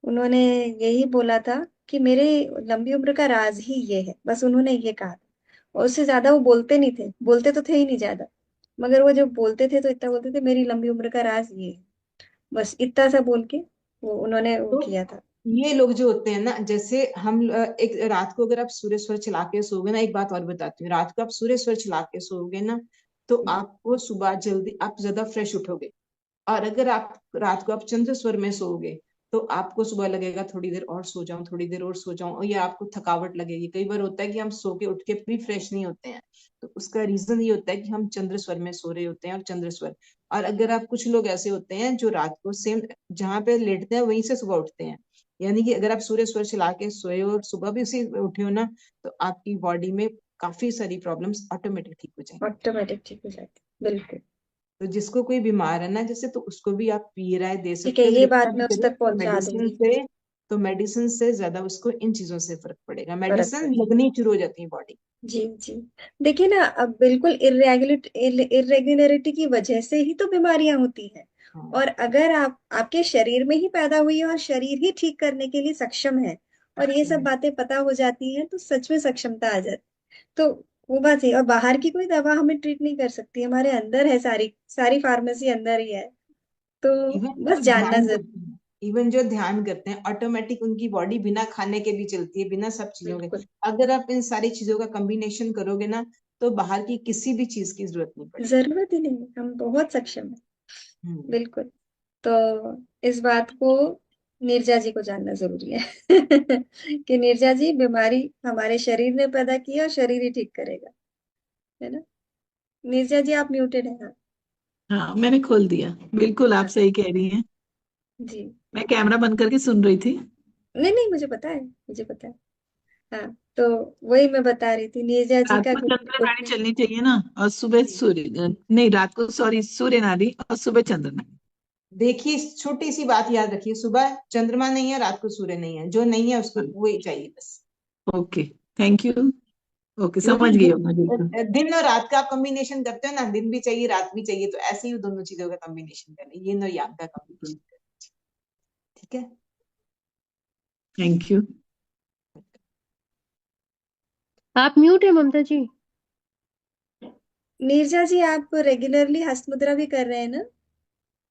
उन्होंने यही बोला था कि मेरे लंबी उम्र का राज ही ये है, बस उन्होंने ये कहा था। और उससे ज्यादा वो बोलते नहीं थे, बोलते तो थे ही नहीं ज्यादा, मगर वो जब बोलते थे तो इतना बोलते थे, मेरी लंबी उम्र का राज ये है, बस इतना सा बोल के वो उन्होंने वो तो किया था। ये लोग जो होते हैं ना, जैसे हम एक रात को अगर आप सूर्य स्वर चला के सोओगे ना, एक बात और बताती हूँ, रात को आप सूर्य स्वर चला के सोओगे ना, तो आपको सुबह जल्दी आप ज्यादा फ्रेश उठोगे। और अगर आप रात को आप चंद्र स्वर में सोओगे, तो आपको सुबह लगेगा थोड़ी देर और सो जाऊं, थोड़ी देर और सो जाऊं, और ये आपको थकावट लगेगी। कई बार होता है कि हम सो के उठ के भी फ्रेश नहीं होते हैं, तो उसका रीजन ये होता है कि हम चंद्र स्वर में सो रहे होते हैं। और चंद्र स्वर, और अगर आप, कुछ लोग ऐसे होते हैं जो रात को सेम जहाँ पे लेटते हैं वहीं से सुबह उठते हैं, यानी कि अगर आप सूर्य स्वर चला के सोए हो और सुबह भी उसी में उठे हो ना, तो आपकी बॉडी में काफी सारी प्रॉब्लम्स ऑटोमेटिक ठीक हो जाएंगी। ऑटोमेटिक ठीक हो जाती है, बिल्कुल। तो जिसको कोई बीमार है ना जैसे, तो उसको भी आप पी राय दे ठीक है, सकते हो, ये अगर इतना बात भी मैं उस करे तक तो पहुंचा मेडिसिन दूंगी। से, तो मेडिसिन से ज्यादा उसको इन चीजों से फर्क पड़ेगा, फर्क मेडिसिन पड़े। लगनी शुरू हो जाती है बॉडी। जी जी। देखिए ना, अब बिल्कुल इरेगुलरिटी की वजह से ही तो बीमारियां होती हैं। हाँ और अगर आप आपके शरीर में ही पैदा हुई है और शरीर ही ठीक करने के लिए सक्षम है, और ये सब बातें पता हो जाती हैं, तो सच में सक्षमता आ जाती। तो वो बात है, और बाहर की कोई दवा हमें ट्रीट नहीं कर सकती, हमारे अंदर है, सारी सारी फार्मेसी अंदर ही है। तो इवन बस जो जानना ध्यान जरूर। करते हैं, इवन जो ध्यान करते हैं, ऑटोमेटिक उनकी बॉडी बिना खाने के भी चलती है, बिना सब चीजों के। बिल्कुल। अगर आप इन सारी चीजों का कॉम्बिनेशन करोगे ना, तो बाहर की किसी भी चीज की जरूरत नहीं पड़ेगी। जरूरत ही नहीं है, हम बहुत सक्षम है। हम्म। बिल्कुल। तो इस बात को नीरजा जी को जानना जरूरी है कि नीरजा जी, बीमारी हमारे शरीर ने पैदा की है और शरीर ही ठीक करेगा, है ना। नीरजा जी, आप म्यूटेड हैं। हाँ। हाँ, मैंने खोल दिया। बिल्कुल आप हाँ सही कह रही हैं। जी। मैं कैमरा बंद करके सुन रही थी। नहीं नहीं, मुझे पता है, मुझे पता है। हाँ। तो वही मैं बता रही थी, नीरजा जी रात का को चंद्र नाड़ी घुटने। चलनी चाहिए ना, और सुबह जी। सूर्य, नहीं रात को, सॉरी, सूर्य नाड़ी और सुबह चंद्र नाड़ी। देखिए, छोटी सी बात याद रखिए, सुबह चंद्रमा नहीं है, रात को सूर्य नहीं है, जो नहीं है उसको वही चाहिए बस। Okay, thank you. ओके, क्योंकि समझ गई अब मैं बिल्कुल। दिन और रात का आप कॉम्बिनेशन करते हो ना, दिन भी चाहिए रात भी चाहिए, तो ऐसे ही दोनों चीजों का कॉम्बिनेशन करना, ये और yang का कॉम्बिनेशन करना। ठीक है। Thank you. आप म्यूट है ममता जी। नीरजा जी, आप रेगुलरली हस्त मुद्रा भी कर रहे हैं ना।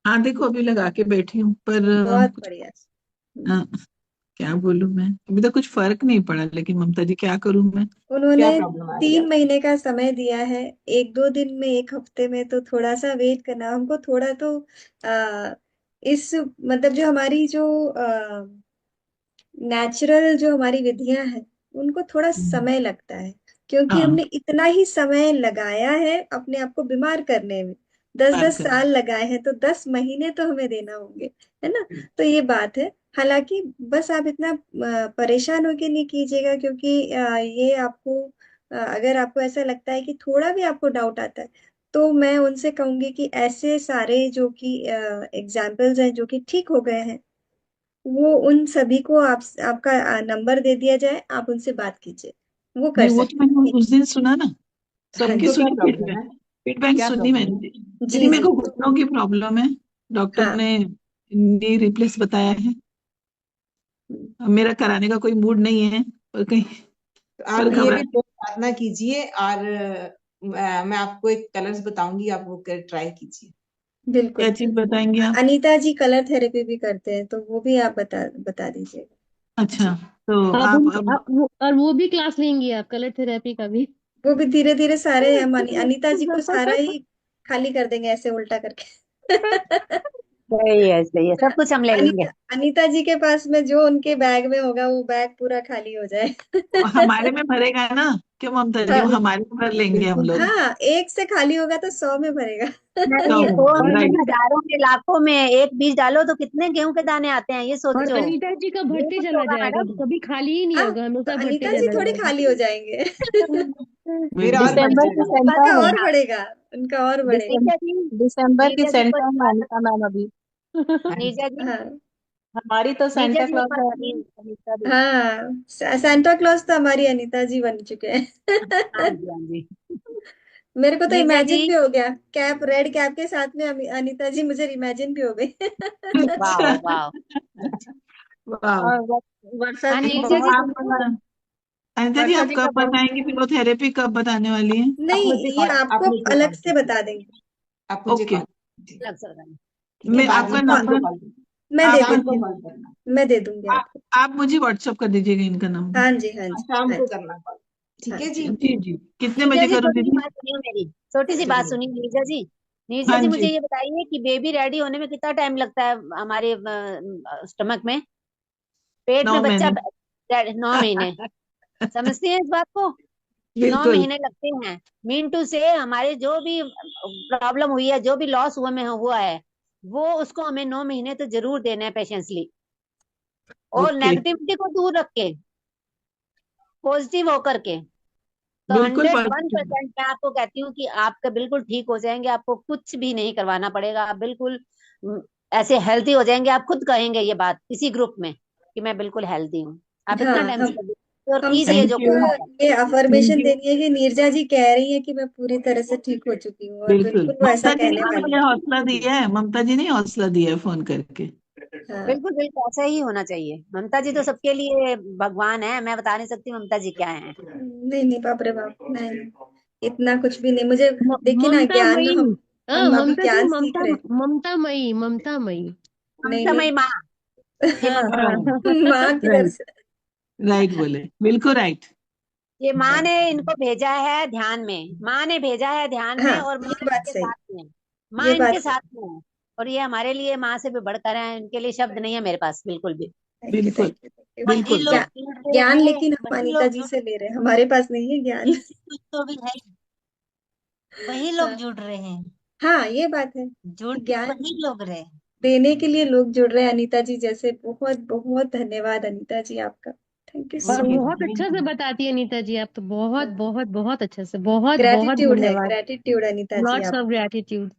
हाँ देखो, अभी लगा के बैठी हूँ, पर बहुत कुछ बढ़िया। अ, क्या बोलूं मैं, अभी तक कुछ फर्क नहीं पड़ा, लेकिन ममता जी क्या करूं मैं। उन्होंने क्या प्रॉब्लम आ रही है 3 महीने का समय दिया है। एक दो दिन में, एक हफ्ते में तो थोड़ा सा वेट करना हमको, थोड़ा तो आ, इस मतलब जो हमारी जो नेचुरल जो हमारी विधियां हैं, उनको थोड़ा समय लगता है, क्योंकि हाँ, हमने इतना ही समय लगाया है अपने आप को बीमार करने में। दस बात दस कर। साल लगाए हैं, तो 10 महीने तो हमें देना होंगे, है ना। तो ये बात है। हालांकि बस आप इतना परेशान होके नहीं कीजिएगा, क्योंकि ये आपको अगर आपको ऐसा लगता है कि थोड़ा भी आपको डाउट आता है, तो मैं उनसे कहूंगी कि ऐसे सारे जो कि एग्जाम्पल्स हैं जो कि ठीक हो गए हैं, वो उन सभी को आपका नंबर दे दिया जाए, आप उनसे बात कीजिए, वो कर नहीं, वो तो सकते मैंने हैं। उस दिन सुना ना, हाँ सबकी तो क्या जी। सुनी प्रॉब्लम फीडबैक। है? फीडबैक क्या सुनी प्रॉब्लम मैंने। है? दीदी जी मेरे जी। को घुटनों की प्रॉब्लम है, डॉक्टर हाँ। ने नी रिप्लेस बताया है। अब मेरा कराने का कोई मूड नहीं है, पर कहीं, तो पर आप ये घबरा। भी तो प्रार्थना कीजिए, और मैं आपको एक कलर्स बताऊंगी, आप वो कर ट्राई कीजिए। क्या बिल्कुल। चीज बताएंगे आप? अनीता जी कलर थेरेपी भी करते हैं, तो वो भी आप बता बता दीजिएगा। अच्छा, जी। तो आप आप उन अब, और वो भी क्लास लेंगी आप कलर थेरेपी का भी। वो भी धीरे धीरे सारे हम अनीता जी को सारा ही खाली कर देंगे, ऐसे उल्टा करके सही है, सब कुछ हम ले लेंगे। अनीता जी के पास में जो उनके बैग में होगा, वो बैग पूरा खाली हो जाए हमारे में भरेगा ना, क्यों ममता जी, वो हाँ। हमारे में भर लेंगे हम बिल्कुल लोग। बिल्कुल। हाँ, एक से खाली होगा तो 100 में भरेगा नहीं, तो 100 में नहीं, राइट। हजारों में, लाखों में एक बीज डालो तो कितने गेहूं के दाने आते हैं, ये और सोचो। अनीता जी का ये भरते कुछ चला होगा जाएगा, मैडम। कभी खाली ही नहीं हाँ, होगा, तो हमेशा भरते अनीता जी चला थोड़ी खाली हो जाएगा। जाएंगे फिर और बिल्कुल। बढ़ दिसंबर की जाएगा। सेंटर उनका है। और बढ़ेगा, उनका और बढ़ेगा। दिसंबर नीरजा जी, दिसंबर की नीरजा जी को सेंटर एक है बात अनिता बताइए। मैम अभी। हाँ जी। नीरजा जी, हाँ। हमारी तो नीरजा सेंटा जी एक क्लॉज बात है अभी, बताइए। अनिता भी। हाँ, सेंटा क्लॉज तो हमारी अनीता जी बन चुके हाँ हैं जी, हाँ जी। मेरे को तो नीरजा जी, इमेजिन भी हो गया, कैप, रेड कैप के साथ में अनीता जी, मुझे इमेजिन भी हो गई अच्छा। वाह वाह। वाह। और वर्षा हाँ जी नीरजा तो जी बहुत, आप, सुनिए। अनिता जी वर्षा आप जी का कब बहुत। बताएंगे फिजियोथेरेपी, कब बताने वाली है? आप नहीं, मुझे ये कॉल आप आपको मुझे अलग कॉल से कीजिए। बता देंगे। आप मुझे ओके, कॉल कीजिए। अलग से लगाना। ठीक है, मैं बाद में आपका शाम को नंबर, कॉल कीजिए। मैं दे आप शाम को दूंगी, मुझे, कॉल करना। मैं दे दूंगी आ, आपको। आप मुझे व्हाट्सअप कर दीजिएगा इनका नंबर। हाँ जी, हाँ हाँ, जी, शाम हाँ को जी। करना कॉल। ठीक हाँ है जी। जी। जी जी, कितने नीरजा बजे जी, करूँ छोटी सी दीदी? बात सुनिए मेरी, छोटी सी बात सुनिए नीरजा जी। नीरजा हाँ जी, मुझे जी। ये बताइए कि बेबी रेडी होने में कितना टाइम लगता है हमारे स्टमक में, पेट में 9 महीने। बच्चा 9 महीने। समझती हैं इस बात को? नौ बिल्कुल। महीने लगते हैं। मीन टू से हमारे जो भी प्रॉब्लम हुई है, जो भी लॉस हुआ है, वो उसको हमें 9 महीने तो जरूर देना है पेशेंसली। और ओके। नेगेटिविटी को दूर रख के, पॉजिटिव होकर के, तो बिल्कुल 101% पॉजिटिव। मैं आपको कहती हूँ कि आपका बिल्कुल ठीक हो जाएंगे। आपको कुछ भी नहीं करवाना पड़ेगा। आप बिल्कुल ऐसे हेल्थी हो जाएंगे। आप खुद कहेंगे ये बात किसी ग्रुप में कि मैं बिल्कुल हेल्थी हूँ। आप इतना हाँ, टेंशन और हम कीजिए थैंक जो यू। करना है। ये थैंक अफर्मेशन यू। देनी है कि नीरजा जी कह रही है कि मैं पूरी तरह से ठीक हो चुकी हूँ, और बिल्कुल, बिल्कुल वो ऐसा ममता जी कहने ने वाली मुझे हौसला दिया है, ममता जी ने हौसला दिया है फोन करके। है। हाँ। बिल्कुल बिल्कुल ऐसा ही होना चाहिए। ममता जी तो सबके लिए भगवान है। मैं बता नहीं सकती ममता जी क्या है। नहीं नहीं, बाप रे बाप, नहीं, इतना कुछ भी नहीं मुझे। देखिए ना, ममता ज्ञान मई। हाँ, हम अभी ममता जी, ज्ञान सीख ममता रहे हैं। ममता मई, ममता मई। नहीं ममता नहीं। मई माँ, ये हाँ ममता हाँ मई। हाँ। माँ किधर राइट। से? राइट बोले, बिल्कुल राइट। ये माँ हाँ ने इनको भेजा है ध्यान में। माँ ने भेजा है ध्यान में हाँ, और माँ ये बात इनके सही, साथ में है। माँ ये इनके बात सही। साथ में है। और ये हमारे लिए माँ से भी बढ़कर है। इनके लिए शब्द नहीं है मेरे पास बिल्कुल भी। थैंक यू, बिल्कुल। Thank you, thank you. वही बिल्कुल। लोग ज्ञान, जुड़ रहे ज्ञान हैं, लेकिन हम वही अनीता लोग जी जुड़, से ले रहे हैं, हमारे पास नहीं है ज्ञान। इनसे कुछ तो भी है, वही लोग हाँ जुड़ रहे हैं, हाँ, ये बात है जुड़ कि भी ज्ञान वही लोग रहे हैं। देने के लिए लोग जुड़ रहे हैं अनीता जी जैसे। बहुत बहुत धन्यवाद अनीता जी आपका। थैंक यू पर सो ओके, बहुत थैंक अच्छा से यू। बताती है नीता जी, आप तो बहुत बहुत बहुत अच्छा से, बहुत बहुत ग्रेटिट्यूड है, धन्यवाद। ग्रेटिट्यूड अनीता जी लॉट्स आप। Of gratitude.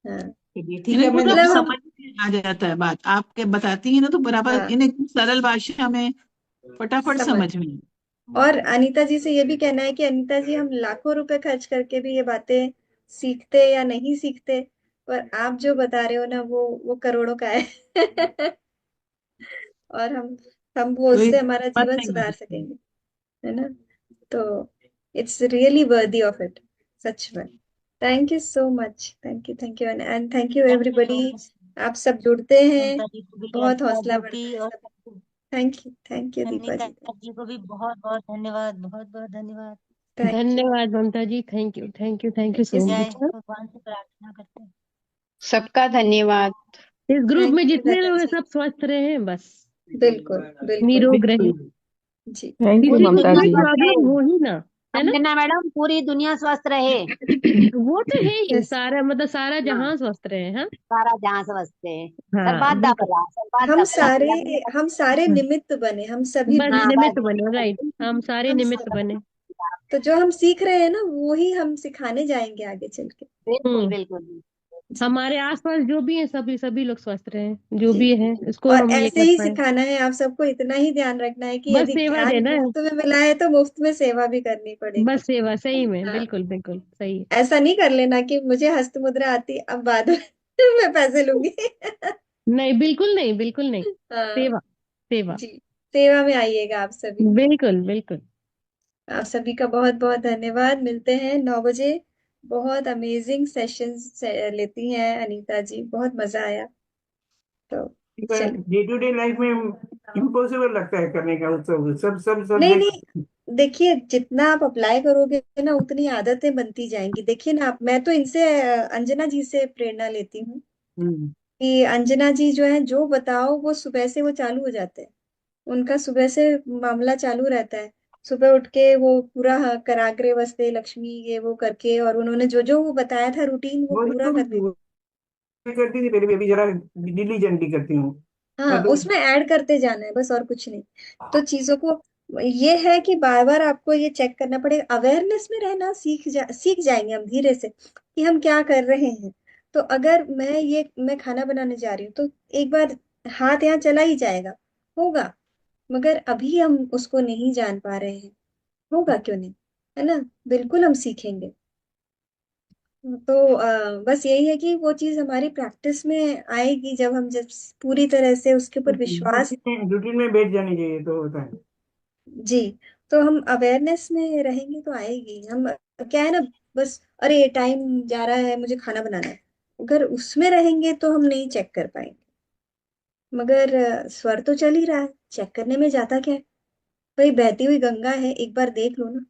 हाँ, चलिए ठीक है, नहीं, मैं मतलब जब हम, समझ में आ जाता है बात आपके बताती है ना, तो बराबर हाँ, इन्हें सरल भाषा में फटाफट समझ। समझ में और अनीता जी से ये भी कहना है कि अनीता जी, हम लाखों रुपए खर्च करके भी ये बातें सीखते या नहीं सीखते, पर आप जो बता रहे हो ना, वो करोड़ों का है। और हम वो कोई उससे हमारा मत जीवन नहीं सुधार है। सकेंगे, है ना? तो it's really worthy of it, सच में। Thank you so much, thank you and thank you thank you everybody. So much. आप सब जुड़ते हैं, ममता जी को भी, बहुत अनीता हौसला जी बढ़ता की, है और सब। सबको, थैंक यू दीपा अनीता जी। जी को भी बहुत बहुत धन्यवाद, बहुत बहुत धन्यवाद। Thank you. धन्यवाद Mamta ji, thank you, thank you, thank you so इस जय, मच। भगवान से प्रार्थना करते हैं। सबका धन्यवाद। इस ग्रुप थैंक में यू जितने लता लोग हैं जी। सब स्वस्थ रहे, बस बिल्कुल बिल्कुल। निरोग रहे। बिल्कुल। जी। थैंक यू पूरी किसी को ममता दुनिया कोई जी। स्वस्थ प्रॉब्लम रहे। हो ही ना, है ना? अंजना मैडम, पूरी दुनिया स्वस्थ रहे। वो तो है ही, यस। सारा मतलब सारा हाँ, जहां स्वस्थ रहे। हाँ सारा जहां स्वस्थ रहे। हाँ, सर्वादा बिल्कुल। भला, हम सर्वादा भला, सारे भला भला हम सारे हाँ, निमित्त बने, हम सभी बस हाँ, निमित्त निमित्त बस बने, बने। राइट, हम सारे हम निमित्त सा- बने। तो जो हम सीख रहे हैं ना, वो ही हम सिखाने जाएंगे आगे चल के। बिल्कुल हम्म। बिल्कुल। जी। हमारे आसपास जो भी है, सभी सभी लोग स्वस्थ रहे, जो जी। भी है, इसको और हम ये ऐसे कर ही पाए। सिखाना है आप सबको, इतना ही ध्यान रखना है कि बस यदि सेवा ज्ञान देना है, मुफ्त में मिला है तो मुफ्त में सेवा भी करनी पड़ेगी। बस सेवा, सही में, हाँ, बिल्कुल बिल्कुल सही है। ऐसा नहीं कर लेना कि मुझे हस्त मुद्रा आती, अब बाद में मैं पैसे लूंगी। नहीं, बिल्कुल नहीं, बिल्कुल नहीं। हाँ। सेवा, सेवा। जी, सेवा में आइएगा आप सभी। बिल्कुल बिल्कुल। आप सभी का बहुत बहुत धन्यवाद। मिलते हैं 9 बजे। बहुत अमेजिंग सेशंस लेती हैं अनीता जी, बहुत मजा आया। तो चलिए। डे टू डे लाइफ में इम्पॉसिबल लगता है करने का उत्सव, सब सब नहीं सब्जेक्ट। नहीं, देखिए जितना आप अप्लाई करोगे ना, उतनी आदतें बनती जाएंगी। देखिए ना आप, मैं तो इनसे अंजना जी से प्रेरणा लेती हूँ हम्म। कि अंजना जी जो है, जो बताओ वो सुबह से वो चालू हो जाते हैं। उनका सुबह से मामला चालू रहता है। सुबह उठ के वो पूरा, हाँ, कराग्रे वस्ते लक्ष्मी ये वो करके, और उन्होंने जो जो वो बताया था रूटीन, वो वो पूरा तो करते। वो करती थी पहले भी, अभी जरा डिलीजेंटली करती हूँ। हाँ, मैं तो उसमें ऐड करते जाना है बस, और कुछ नहीं। तो चीजों को, ये है कि बार बार आपको ये चेक करना पड़ेगा। अवेयरनेस में रहना सीख जाएंगे हम धीरे से कि हम क्या कर रहे हैं। तो अगर मैं खाना बनाने जा रही हूँ, तो एक बार हाथ यहाँ चला ही जाएगा, होगा। मगर अभी हम उसको नहीं जान पा रहे हैं, होगा क्यों नहीं, है ना? बिल्कुल हम सीखेंगे। तो बस यही है कि वो चीज हमारी प्रैक्टिस में आएगी, जब पूरी तरह से उसके ऊपर विश्वास। रूटीन में बैठ जानी चाहिए तो होता है। जी। तो हम अवेयरनेस में रहेंगे तो आएगी। हम, क्या है ना, बस अरे टाइम जा रहा है, मुझे खाना बनाना है, अगर उसमें रहेंगे तो हम नहीं चेक कर पाएंगे। मगर स्वर तो चल ही रहा है, चेक करने में जाता क्या है? भाई बहती हुई गंगा है, एक बार देख लो ना।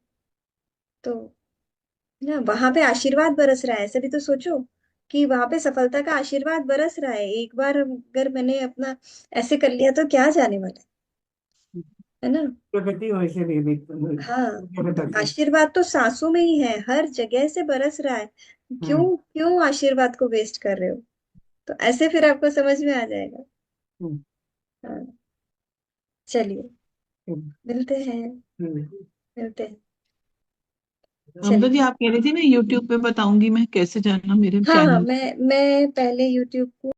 तो ना, वहां पे आशीर्वाद बरस रहा है, ऐसे भी तो सोचो कि वहां पे सफलता का आशीर्वाद बरस रहा है। एक बार अगर मैंने अपना ऐसे कर लिया तो क्या जाने वाला है ना। प्रगति वैसे भी हाँ, क्या बताती है। आशीर्वाद तो सांसों में ही है, हर जगह से बरस रहा है। क्यों क्यों आशीर्वाद को वेस्ट कर रहे हो। तो ऐसे फिर आपको समझ में आ जाएगा। हम्म, हाँ, चलिए हम्म, मिलते हैं, हम्म। मिलते हैं। ममता जी चलिए। आप कह रही थी ना यूट्यूब पे बताऊंगी मैं कैसे जानना मेरे हाँ हाँ, चैनल। मैं पहले यूट्यूब